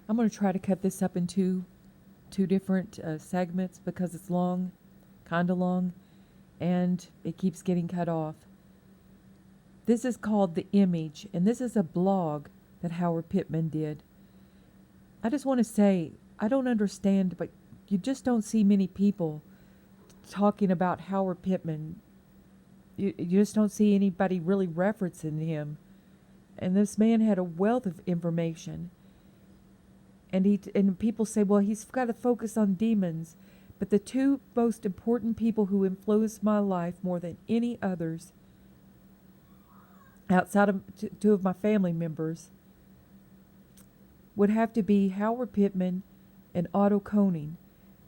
I'm going to try to cut this up into two different segments because it's long, kind of long, and it keeps getting cut off. This is called The Image, and this is a blog that Howard Pittman did. I just want to say, I don't understand, but you just don't see many people talking about Howard Pittman. You just don't see anybody really referencing him. And this man had a wealth of information. And people say, well, he's got to focus on demons. But the two most important people who influenced my life more than any others, outside of two of my family members, would have to be Howard Pittman and Otto Koning.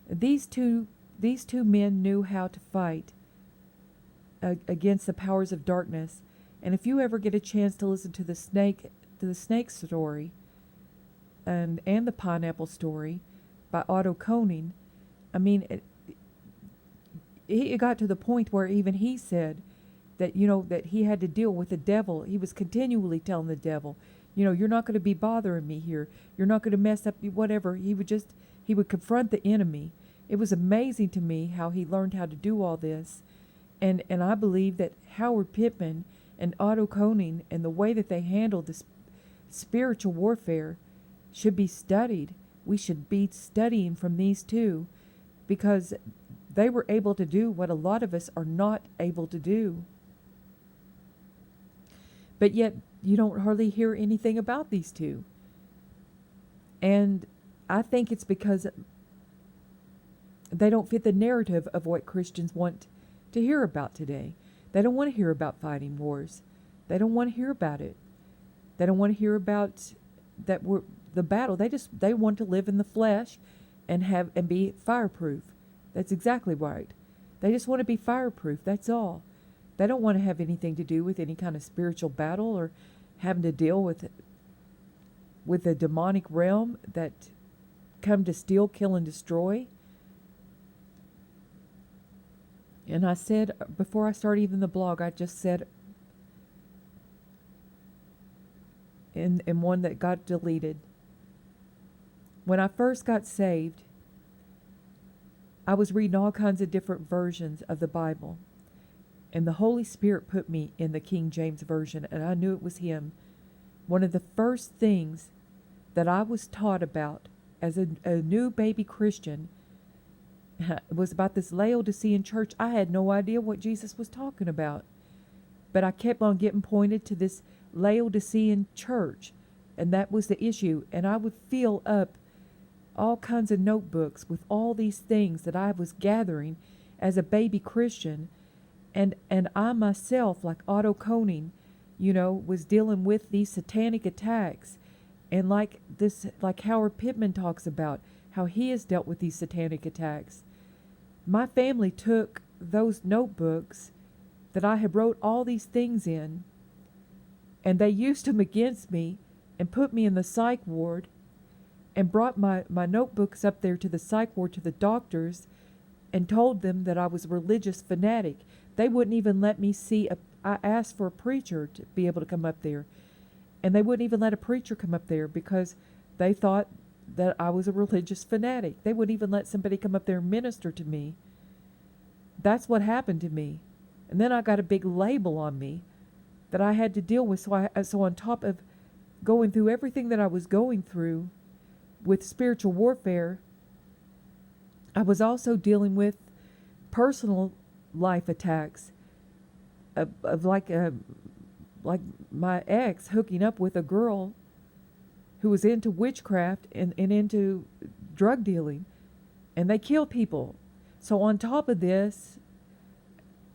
These two men knew how to fight against the powers of darkness. And if you ever get a chance to listen to the snake story, and the pineapple story by Otto Koning, I mean, it got to the point where even he said that, that he had to deal with the devil. He was continually telling the devil, you're not going to be bothering me here. You're not going to mess up whatever. He would confront the enemy. It was amazing to me how he learned how to do all this. And I believe that Howard Pittman and Otto Koning and the way that they handled this spiritual warfare should be studied. We should be studying from these two because they were able to do what a lot of us are not able to do. But yet, you don't hardly hear anything about these two. And I think it's because they don't fit the narrative of what Christians want to hear about today. They don't want to hear about fighting wars. They don't want to hear about it. They don't want to hear about the battle. They want to live in the flesh and be fireproof. That's exactly right. They just want to be fireproof. That's all. They don't want to have anything to do with any kind of spiritual battle or having to deal with the demonic realm that come to steal, kill, and destroy. And I said, before I started even the blog, I just said in one that got deleted, when I first got saved, I was reading all kinds of different versions of the Bible. And the Holy Spirit put me in the King James Version, and I knew it was Him. One of the first things that I was taught about as a new baby Christian was about this Laodicean church. I had no idea what Jesus was talking about. But I kept on getting pointed to this Laodicean church, and that was the issue. And I would fill up all kinds of notebooks with all these things that I was gathering as a baby Christian. And I myself, like Otto Koning, was dealing with these satanic attacks. And like Howard Pittman talks about, how he has dealt with these satanic attacks. My family took those notebooks that I had wrote all these things in, and they used them against me and put me in the psych ward and brought my notebooks up there to the psych ward to the doctors and told them that I was a religious fanatic. They wouldn't even let me see I asked for a preacher to be able to come up there, and they wouldn't even let a preacher come up there because they thought that I was a religious fanatic. They wouldn't even let somebody come up there and minister to me. That's what happened to me. And then I got a big label on me that I had to deal with. So on top of going through everything that I was going through with spiritual warfare, I was also dealing with personal life attacks of like my ex hooking up with a girl who was into witchcraft and into drug dealing, and they kill people. So on top of this,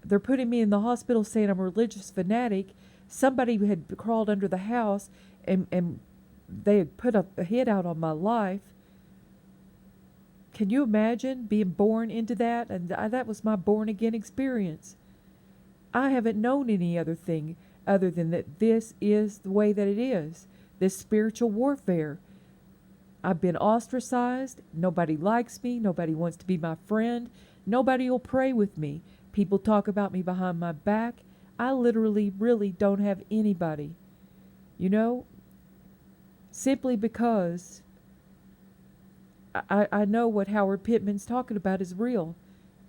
they're putting me in the hospital saying I'm a religious fanatic. Somebody had crawled under the house and they had put a hit out on my life. Can you imagine being born into that? And that was my born again experience. I haven't known any other thing other than that this is the way that it is. This spiritual warfare. I've been ostracized. Nobody likes me. Nobody wants to be my friend. Nobody will pray with me. People talk about me behind my back. I literally, really don't have anybody. Simply because I know what Howard Pittman's talking about is real.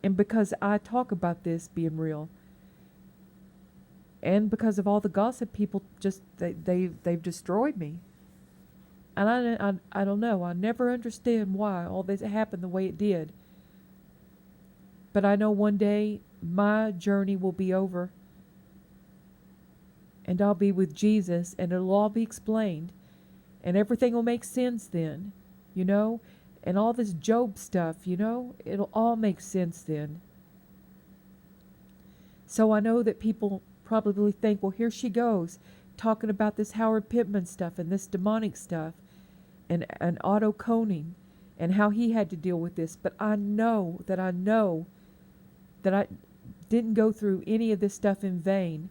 And because I talk about this being real, and because of all the gossip, people just they've destroyed me. And I don't know. I never understand why all this happened the way it did. But I know one day my journey will be over, and I'll be with Jesus, and it'll all be explained, and everything will make sense then, you know? And all this Job stuff, you know, it'll all make sense then. So I know that people probably think, well, here she goes, talking about this Howard Pittman stuff and this demonic stuff and Otto Koning and how he had to deal with this. But I know that I didn't go through any of this stuff in vain.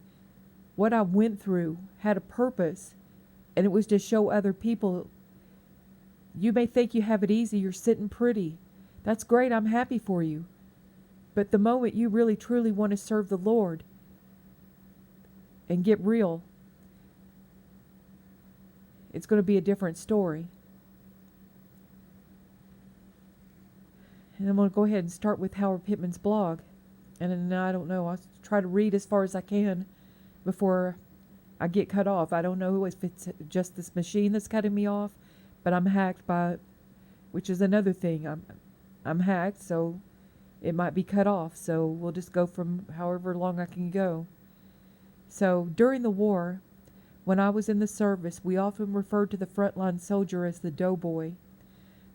What I went through had a purpose, and it was to show other people, you may think you have it easy, you're sitting pretty. That's great, I'm happy for you. But the moment you really truly want to serve the Lord and get real, it's going to be a different story. And I'm going to go ahead and start with Howard Pittman's blog. And then, I don't know, I'll try to read as far as I can before I get cut off. I don't know if it's just this machine that's cutting me off, but I'm hacked by, which is another thing. I'm hacked, so it might be cut off. So we'll just go from however long I can go. So during the war, when I was in the service, we often referred to the frontline soldier as the doughboy.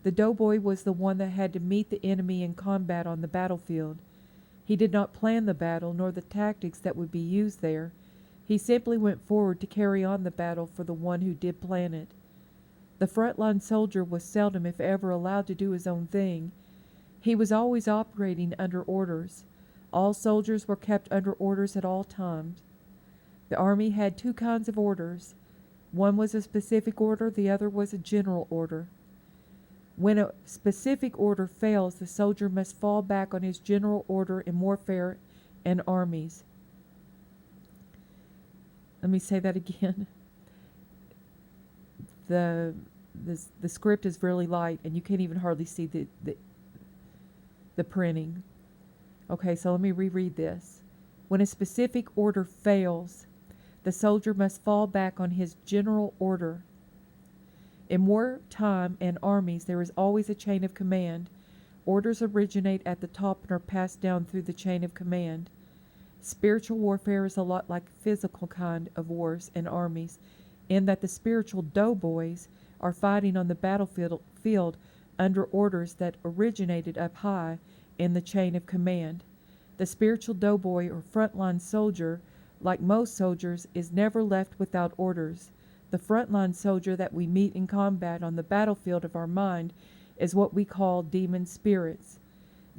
The doughboy was the one that had to meet the enemy in combat on the battlefield. He did not plan the battle nor the tactics that would be used there. He simply went forward to carry on the battle for the one who did plan it. The frontline soldier was seldom, if ever, allowed to do his own thing. He was always operating under orders. All soldiers were kept under orders at all times. The Army had two kinds of orders. One was a specific order, the other was a general order. When a specific order fails, the soldier must fall back on his general order in warfare and armies. Let me say that again. The script is really light, and you can't even hardly see the printing. Okay, so let me reread this. When a specific order fails, the soldier must fall back on his general order. In wartime and armies, there is always a chain of command. Orders originate at the top and are passed down through the chain of command. Spiritual warfare is a lot like physical kind of wars and armies, in that the spiritual doughboys are fighting on the battlefield under orders that originated up high in the chain of command. The spiritual doughboy or frontline soldier, like most soldiers, is never left without orders. The frontline soldier that we meet in combat on the battlefield of our mind is what we call demon spirits.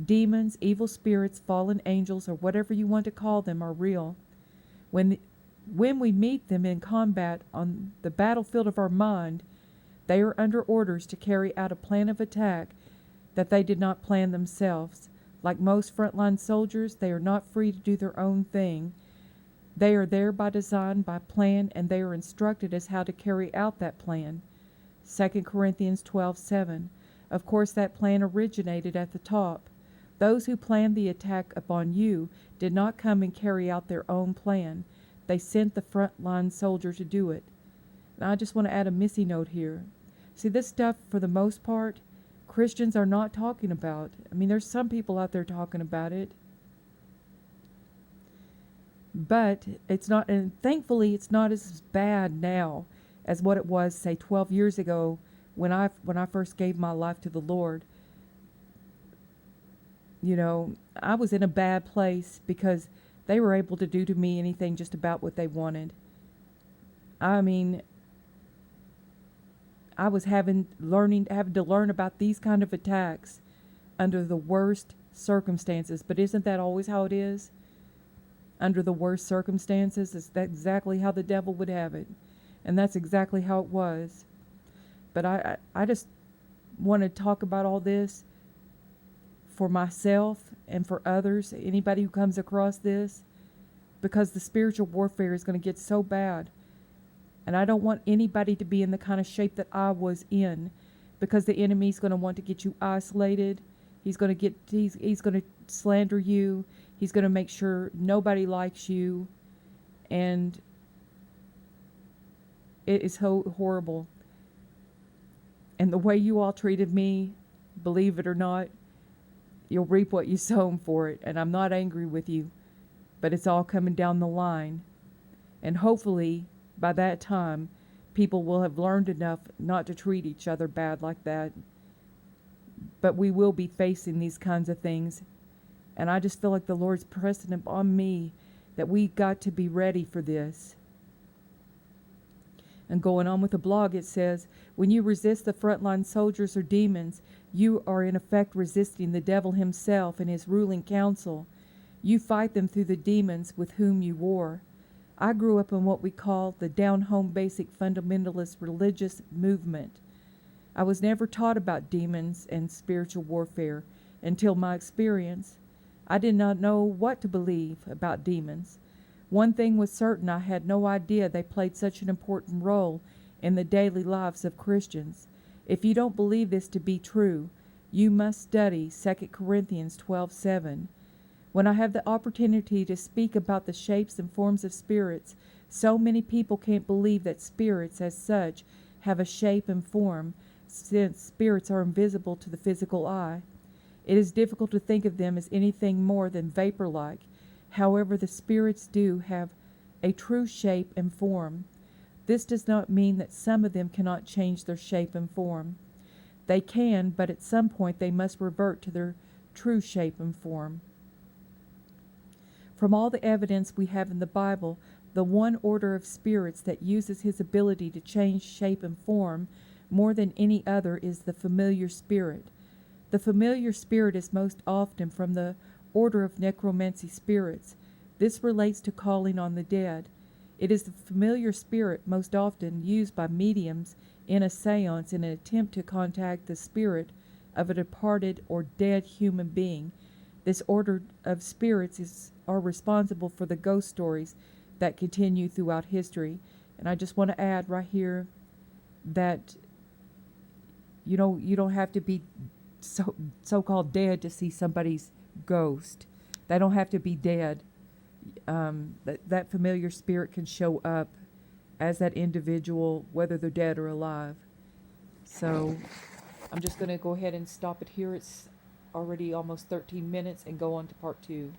Demons, evil spirits, fallen angels, or whatever you want to call them, are real. When we meet them in combat on the battlefield of our mind, they are under orders to carry out a plan of attack that they did not plan themselves. Like most frontline soldiers, they are not free to do their own thing. They are there by design, by plan, and they are instructed as how to carry out that plan. 2 Corinthians 12:7. Of course, that plan originated at the top. Those who planned the attack upon you did not come and carry out their own plan. They sent the frontline soldier to do it. Now, I just want to add a missy note here. See, this stuff, for the most part, Christians are not talking about. I mean, there's some people out there talking about it. But it's not, and thankfully it's not as bad now as what it was, say, 12 years ago when I first gave my life to the Lord. You know, I was in a bad place because they were able to do to me anything just about what they wanted. I mean, I was having to learn about these kind of attacks under the worst circumstances. But isn't that always how it is? Under the worst circumstances, is that exactly how the devil would have it. And that's exactly how it was. But I just want to talk about all this for myself and for others, anybody who comes across this, because the spiritual warfare is going to get so bad. And I don't want anybody to be in the kind of shape that I was in, because the enemy's going to want to get you isolated. He's going to slander you. He's going to make sure nobody likes you, and it is horrible. And the way you all treated me, believe it or not, you'll reap what you sow for it. And I'm not angry with you, but it's all coming down the line. And hopefully, by that time, people will have learned enough not to treat each other bad like that. But we will be facing these kinds of things. And I just feel like the Lord's pressing upon me that we got to be ready for this. And going on with the blog, it says, when you resist the frontline soldiers or demons, you are in effect resisting the devil himself and his ruling council. You fight them through the demons with whom you war. I grew up in what we call the down-home basic fundamentalist religious movement. I was never taught about demons and spiritual warfare until my experience. I did not know what to believe about demons. One thing was certain, I had no idea they played such an important role in the daily lives of Christians. If you don't believe this to be true, you must study 2 Corinthians 12:7. When I have the opportunity to speak about the shapes and forms of spirits, so many people can't believe that spirits as such have a shape and form, since spirits are invisible to the physical eye. It is difficult to think of them as anything more than vapor-like. However, the spirits do have a true shape and form. This does not mean that some of them cannot change their shape and form. They can, but at some point they must revert to their true shape and form. From all the evidence we have in the Bible, the one order of spirits that uses his ability to change shape and form more than any other is the familiar spirit. The familiar spirit is most often from the order of necromancy spirits. This relates to calling on the dead. It is the familiar spirit most often used by mediums in a seance in an attempt to contact the spirit of a departed or dead human being. This order of spirits are responsible for the ghost stories that continue throughout history. And I just want to add right here that you don't have to be so-called dead to see somebody's ghost. They don't have to be dead. That familiar spirit can show up as that individual, whether they're dead or alive. So I'm just going to go ahead and stop it here. It's already almost 13 minutes and go on to part 2.